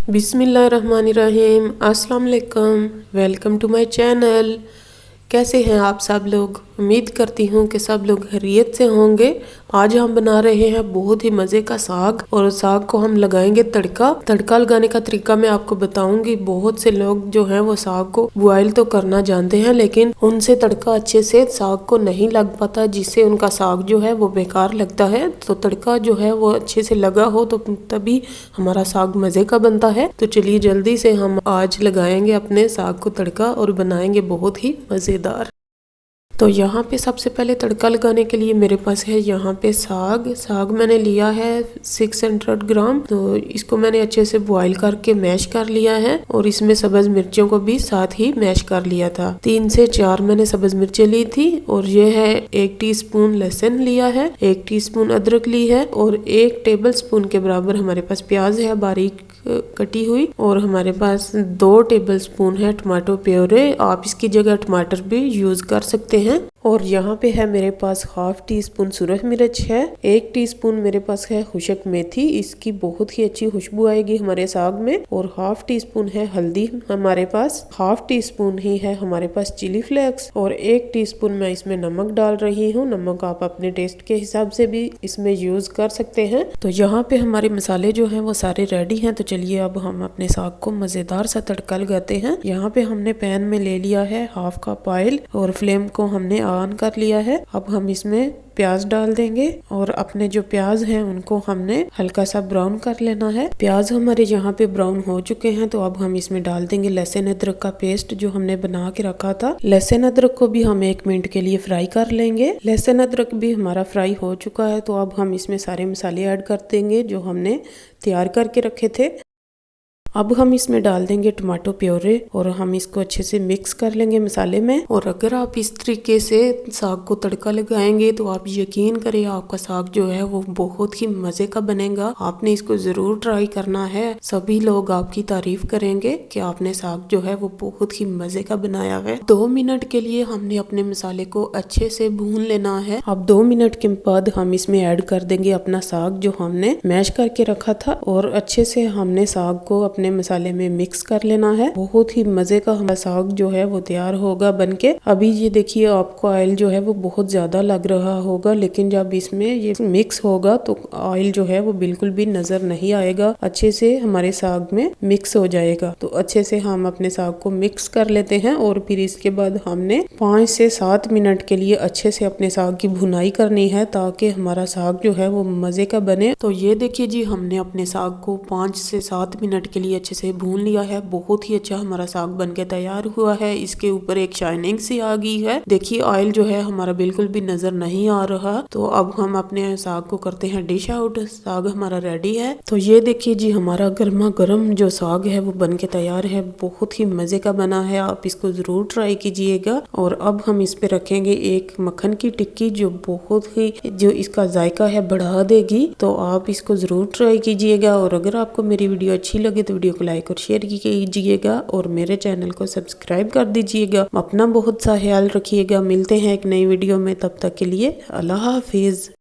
बिस्मिल्लाहिर्रहमानिर्रहीम। अस्सलाम वालेकुम। Welcome to my channel. कैसे हैं आप सब लोग? उम्मीद करती हूँ कि सब लोग खैरियत से होंगे। आज हम बना रहे हैं बहुत ही मज़े का साग, और साग को हम लगाएंगे तड़का। तड़का लगाने का तरीका मैं आपको बताऊंगी। बहुत से लोग जो हैं वो साग को बॉयल तो करना जानते हैं, लेकिन उनसे तड़का अच्छे से साग को नहीं लग पाता, जिससे उनका साग जो है वो बेकार लगता है। तो तड़का जो है वो अच्छे से लगा हो तो तभी हमारा साग मज़े का बनता है। तो चलिए जल्दी से हम आज लगाएंगे अपने साग को तड़का और बनाएंगे बहुत ही मज़ेदार। तो यहाँ पे सबसे पहले तड़का लगाने के लिए मेरे पास है यहाँ पे साग मैंने लिया है 600 ग्राम। तो इसको मैंने अच्छे से बॉईल करके मैश कर लिया है, और इसमें सब्ज मिर्चों को भी साथ ही मैश कर लिया था। 3 से 4 मैंने सब्ज मिर्चें ली थी, और ये है 1 टीस्पून लहसुन लिया है, 1 टीस्पून अदरक ली है, और 1 टेबल स्पून के बराबर हमारे पास प्याज है बारीक कटी हुई, और हमारे पास 2 टेबल स्पून है टमाटो प्योरे। आप इसकी जगह टमाटर भी यूज कर सकते हैं। और यहाँ पे है मेरे पास हाफ टी स्पून सूरज मिर्च है, 1 टीस्पून मेरे पास है खुशक मेथी, इसकी बहुत ही अच्छी खुशबू आएगी हमारे साग में। और हाफ टी स्पून है हल्दी हमारे पास, हाफ टी स्पून ही है हमारे पास चिली फ्लेक्स, और 1 टीस्पून मैं इसमें नमक डाल रही हूँ। नमक आप अपने टेस्ट के हिसाब से भी इसमें यूज कर सकते हैं। तो यहाँ पे हमारे मसाले जो है वो सारे रेडी हैं। तो चलिए अब हम अपने साग को मजेदार सा तड़का लगाते हैं। यहाँ पे हमने पैन में ले लिया है हाफ कप ऑयल, और फ्लेम को हमने ऑन कर लिया है। अब हम इसमें प्याज डाल देंगे, और अपने जो प्याज हैं उनको हमने हल्का सा ब्राउन कर लेना है। प्याज हमारे यहाँ पे ब्राउन हो चुके हैं, तो अब हम इसमें डाल देंगे लहसुन अदरक का पेस्ट जो हमने बना के रखा था। लहसुन अदरक को भी हम 1 मिनट के लिए फ्राई कर लेंगे। लहसुन अदरक भी हमारा फ्राई हो चुका है, तो अब हम इसमें सारे मसाले ऐड कर देंगे जो हमने तैयार करके रखे थे। अब हम इसमें डाल देंगे टमाटो प्योरे, और हम इसको अच्छे से मिक्स कर लेंगे मसाले में। और अगर आप इस तरीके से साग को तड़का लगाएंगे तो आप यकीन करें आपका साग जो है वो बहुत ही मजे का बनेगा। आपने इसको जरूर ट्राई करना है। सभी लोग आपकी तारीफ करेंगे कि आपने साग जो है वो बहुत ही मजे का बनाया है। 2 मिनट के लिए हमने अपने मसाले को अच्छे से भून लेना है। अब 2 मिनट के बाद हम इसमें ऐड कर देंगे अपना साग जो हमने मैश करके रखा था, और अच्छे से हमने साग को अपने मसाले में मिक्स कर लेना है। बहुत ही मजे का हमारा साग जो है वो तैयार होगा बनके। अभी ये देखिए आपको ऑयल जो है वो बहुत ज्यादा लग रहा होगा, लेकिन जब इसमें ये मिक्स होगा तो ऑयल जो है वो बिल्कुल भी नजर नहीं आएगा, अच्छे से हमारे साग में मिक्स हो जाएगा। तो अच्छे से हम अपने साग को मिक्स कर लेते हैं, और फिर इसके बाद हमने 5 से 7 मिनट के लिए अच्छे से अपने साग की भुनाई करनी है, ताकि हमारा साग जो है वो मजे का बने। तो ये देखिए जी हमने अपने साग को 5 से 7 मिनट के लिए अच्छे से भून लिया है। बहुत ही अच्छा हमारा साग बनके तैयार हुआ है। इसके ऊपर एक शाइनिंग सी आ गई है। देखिए ऑयल जो है हमारा बिल्कुल भी नजर नहीं आ रहा। तो अब हम अपने साग को करते हैं डिश आउट। साग हमारा रेडी है। तो ये देखिए जी हमारा गर्मा गर्म जो साग है वो बनके तैयार है। बहुत ही मजे का बना है। आप इसको जरूर ट्राई कीजिएगा। और अब हम इस पे रखेंगे एक मक्खन की टिक्की जो बहुत ही जो इसका जायका है बढ़ा देगी। तो आप इसको जरूर ट्राई कीजिएगा। और अगर आपको मेरी वीडियो अच्छी लगे तो वीडियो को लाइक और शेयर कीजिएगा, और मेरे चैनल को सब्सक्राइब कर दीजिएगा। अपना बहुत सा ख्याल रखिएगा। मिलते हैं एक नई वीडियो में, तब तक के लिए अल्लाह हाफिज।